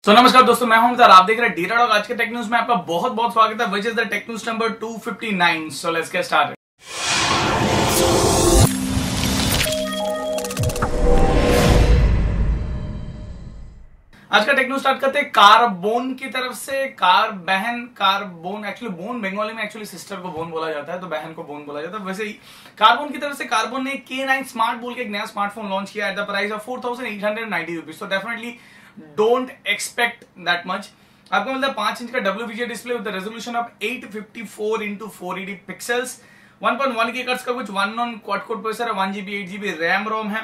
तो नमस्कार दोस्तों, मैं हूं और आप देख रहे हैं डेटाडॉग। आज के टेक न्यूज में आपका बहुत बहुत स्वागत है, which is the tech news number 259। So let's get started. आज का टेक न्यूज स्टार्ट करते हैं कार्बोन की तरफ से। कार्बोन एक्चुअली बोन बंगाली में एक्चुअली सिस्टर को बोन बोला जाता है, तो बहन को बोन बोला जाता है। वैसे ही कार्बोन की तरफ से कार्बोन ने K9 स्मार्ट बोल के एक नया स्मार्टफोन लॉन्च किया at the price of 4890 rupees. तो definitely don't expect that much. आपको मिलता है 5 इंच का WVGA display with resolution of 854 into 480 pixels, 1.1 GHz का कुछ 1 ऑन क्वाड कोर प्रोसेसर है, 1GB 8GB रैम रोम है,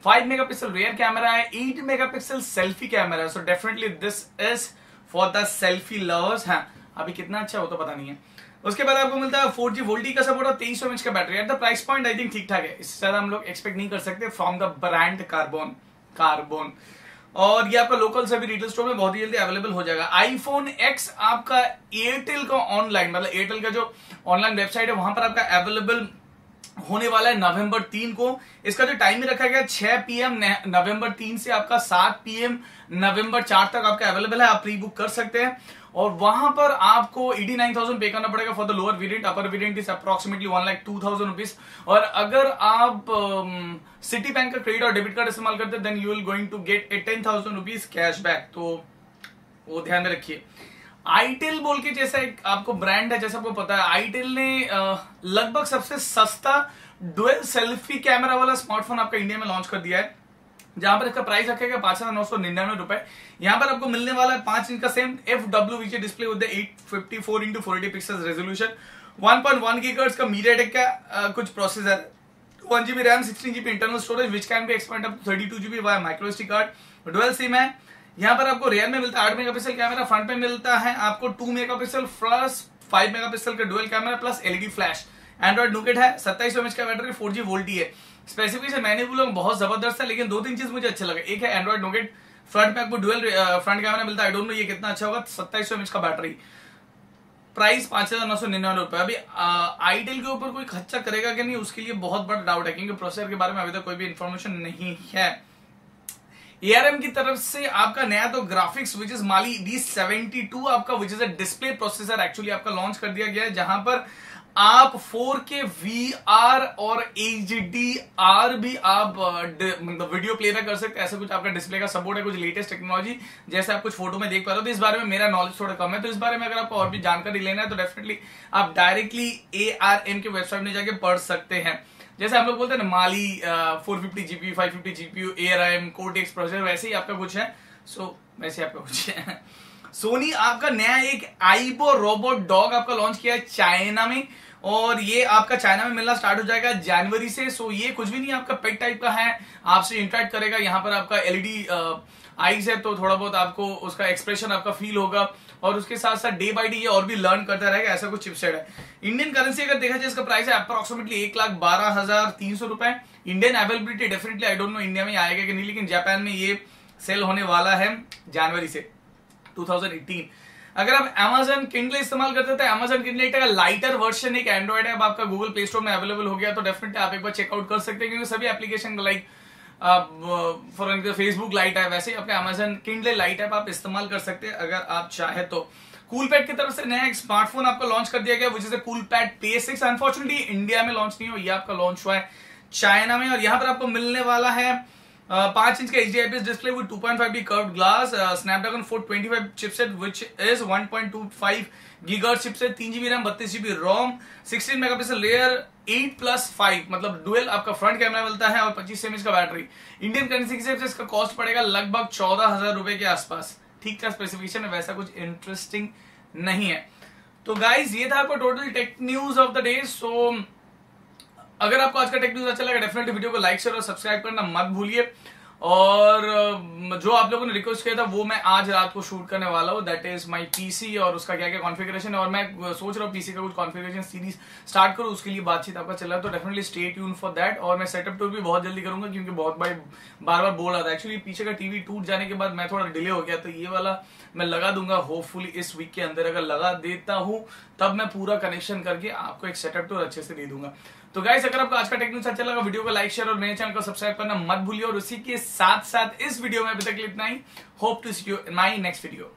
5 मेगापिक्सल रियर कैमरा है, 8 मेगापिक्सल सेल्फी कैमरा है। So definitely this is for the selfie lovers. हाँ, अभी कितना अच्छा हो तो पता नहीं है। उसके बाद आपको मिलता है 4G वोल्टी का सपोर्ट और 2300 mAh का battery. Eight the price point I think ठीक ठाक है, इससे ज्यादा हम लोग एक्सपेक्ट नहीं कर सकते फ्रॉम द ब्रांड कार्बोन। और ये आपका लोकल सभी रिटेल स्टोर में बहुत ही जल्दी अवेलेबल हो जाएगा। आईफोन X आपका एयरटेल का ऑनलाइन, मतलब एयरटेल का जो ऑनलाइन वेबसाइट है वहां पर आपका अवेलेबल होने वाला है नवंबर 3 को। इसका जो टाइम रखा गया 6 PM नवंबर 3 से आपका 7 PM नवंबर 4 तक आपका अवेलेबल है। आप प्री बुक कर सकते हैं और वहां पर आपको 89,000 पे करना पड़ेगा for the lower variant. Upper variant is approximately 1,02,000 rupees. और अगर आप सिटी बैंक का क्रेडिट और डेबिट कार्ड इस्तेमाल करते हैं then you will going to get 10,000 rupees cashback, तो वो ध्यान में रखिए। आईटेल बोल के जैसा एक आपको ब्रांड है, जैसा आपको पता है आईटेल ने लगभग सबसे सस्ता डुअल सेल्फी कैमरा वाला स्मार्टफोन आपका इंडिया में लॉन्च कर दिया है, जहां पर इसका प्राइस रखेगा 5,999 रुपए। यहां पर आपको मिलने वाला है 5 इंच का same FWVGA display with 854 into 480 pixel resolution, 1.1 GHz का मीडियाटेक का कुछ processor, 1GB RAM, 16GB internal storage which can be expand up to 32GB via microSD card, dual SIM है। यहां पर आपको रियर में मिलता है 8 मेगापिक्सल कैमरा, फ्रंट में मिलता है आपको 2 मेगापिक्सल प्लस 5 मेगापिक्सल का dual camera plus LED flash. Android nougat है, 2700 mAh का बैटरी, 4G वोल्टी है। स्पेसिफिकेशन मैंने बोला बहुत जबरदस्त है, लेकिन 2-3 चीज मुझे अच्छा लगा। एक है एंड्रॉइड नोकेट, फ्रंट में आपको डुअल फ्रंट कैमरा मिलता है। आई डोंट नो ये कितना अच्छा होगा। 2700 mAh का बैटरी, प्राइस 5,999 रुपए। अभी आईटेल के ऊपर कोई खर्चा करेगा कि नहीं उसके लिए बहुत बड़ा डाउट है, क्योंकि प्रोसेसर के बारे में अभी तक कोई भी इंफॉर्मेशन नहीं है। ARM की तरफ से आपका नया तो graphics which is Mali D72 आपका which is a display processor actually आपका लॉन्च कर दिया गया है, जहां पर आप 4K VR और HDR भी आप मतलब वीडियो प्लेबैक कर सकते हैं। ऐसा कुछ आपका डिस्प्ले का सपोर्ट है, कुछ लेटेस्ट टेक्नोलॉजी जैसे आप कुछ फोटो में देख पा रहे हो। तो इस बारे में मेरा नॉलेज थोड़ा कम है, तो इस बारे में अगर आपको और भी जानकारी लेना है तो डेफिनेटली आप डायरेक्टली ARM के वेबसाइट में जाके पढ़ सकते हैं। जैसे हम लोग बोलते हैं ना माली 450 GPU 550 GPU ARM Cortex processor, वैसे ही आपका कुछ है। वैसे आपका कुछ है। सोनी आपका नया एक आईबो रोबोट डॉग आपका लॉन्च किया है चाइना में, और ये आपका चाइना में मिलना स्टार्ट हो जाएगा जनवरी से। ये कुछ भी नहीं आपका पेट टाइप का है, आपसे इंटरेक्ट करेगा। यहाँ पर आपका LED आईज है, तो थोड़ा बहुत आपको उसका एक्सप्रेशन आपका फील होगा, और उसके साथ साथ डे बाय डे ये और भी लर्न करता रहेगा। ऐसा कुछ चिपसेट है। इंडियन करेंसी अगर देखा जाए इसका प्राइस है अप्रोक्सीमेटली 1,12,300 रुपए। Indian availability definitely I don't know India में आएगा कि नहीं, लेकिन जापान में ये सेल होने वाला है जनवरी से 2018। अगर आप Amazon Kindle इस्तेमाल करते थे, Amazon Kindle का लाइटर वर्जन एक एंड्रॉइड ऐप आपका गूगल प्ले स्टोर में अवेलेबल हो गया, तो डेफिनेटली आप एक बार चेकआउट कर सकते हैं, क्योंकि सभी application like for example Facebook light है, वैसे ही आपका Amazon Kindle लाइट ऐप आप इस्तेमाल कर सकते हैं अगर आप चाहे तो। कूलपैड की तरफ से नया एक स्मार्टफोन आपका लॉन्च कर दिया गया which is Coolpad P6। Unfortunately India में लॉन्च नहीं हो, ये आपका लॉन्च हुआ है चाइना में, और यहां पर आपको मिलने वाला है 5 इंच का HD IPS display with 2.5D curved glass, Snapdragon 425 chipset which is 1.25 GHz chipset, 3GB RAM, 32GB ROM, 16 megapixel rear, 8+5 मतलब डुअल आपका फ्रंट कैमरा मिलता है, और 25 mAh का बैटरी। इंडियन करेंसी के हिसाब से इसका कॉस्ट पड़ेगा लगभग 14,000 रुपए के आसपास। ठीक ठाक स्पेसिफिकेशन है, वैसा कुछ इंटरेस्टिंग नहीं है। तो गाइज ये था आपका total tech news of the day. So अगर आपको आज का टेक न्यूज अच्छा लगा डेफिनेटली वीडियो को लाइक शेयर और सब्सक्राइब करना मत भूलिए। और जो आप लोगों ने रिक्वेस्ट किया था वो मैं आज रात को शूट करने वाला हूँ, दैट इज माय पीसी और उसका क्या क्या कॉन्फ़िगरेशन है। और मैं सोच रहा हूँ पीसी का कुछ कॉन्फ़िगरेशन सीरीज स्टार्ट करूँ, उसके लिए बातचीत आपका चल रहा है, तो definitely stay tune for that. और मैं सेटअप टूर भी बहुत जल्दी करूंगा, क्योंकि बहुत बार बार बोल रहा था। एक्चुअली पीछे का टीवी टूट जाने के बाद मैं थोड़ा डिले हो गया, तो ये वाला मैं लगा दूंगा होपफुली इस वीक के अंदर। अगर लगा देता हूं तब मैं पूरा कनेक्शन करके आपको एक सेटअप टूर अच्छे से दे दूंगा। तो गाइस अगर आपको आज का टेक न्यूज़ अच्छा लगा, वीडियो को लाइक शेयर और मेरे चैनल को सब्सक्राइब करना मत भूलिए। और उसी के साथ साथ इस वीडियो में अभी तक इतना ही। Hope to see you in my next video.